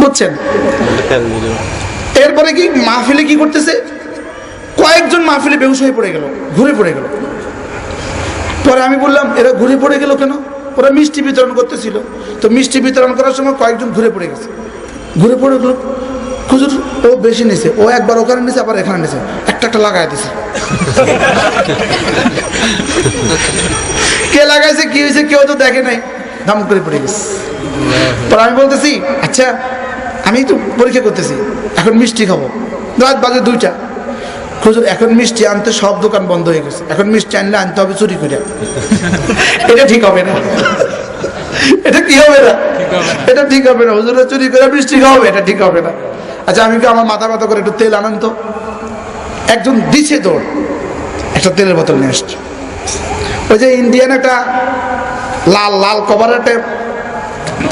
বুঝছেন? এরপরে কি মাহফিলে কি করতেছে, কয়েকজন মাহফিলে বেহুশ হয়ে পড়ে গেল, ঘুরে পড়ে গেল। পরে আমি বললাম এরা ঘুরে পড়ে গেল কেন? ওরা মিষ্টি বিতরণ করতেছিল, তো মিষ্টি বিতরণ করার সময় কয়েকজন ঘুরে পড়ে গেছে। ঘুরে পড়ে গেল, হুজুর ও বেশি নিছে, ও একবার ওখানে নিছে আবার এখানে নিছে, একটা একটা লাগাই দিছে। কে লাগাইছে কি হয়েছে কেউ তো দেখে নাই, দাম করে পড়ে গেছে। পরে আমি বলতেছি আচ্ছা আমি তো পরীক্ষা করতেছি, এখন মিষ্টি খাবো, রাত বাজে 2টা। হুজুর এখন মিষ্টি আনতে সব দোকান বন্ধ হয়ে গেছে, এখন মিষ্টি আনলে আনতে হবে চুরি করে। এটা ঠিক হবে না, এটা কি হবে না, এটা ঠিক হবে না। হুজুরা চুরি করে মিষ্টি খাওয়াবে, এটা ঠিক হবে না। আচ্ছা আমি কি আমার মাথা ব্যথা করে একটু তেল আনেন তো। একজন দিছে দৌড়, একটা তেলের বোতল নিয়ে আসছে। ওই যে ইন্ডিয়ান একটা লাল লাল কভারের একটা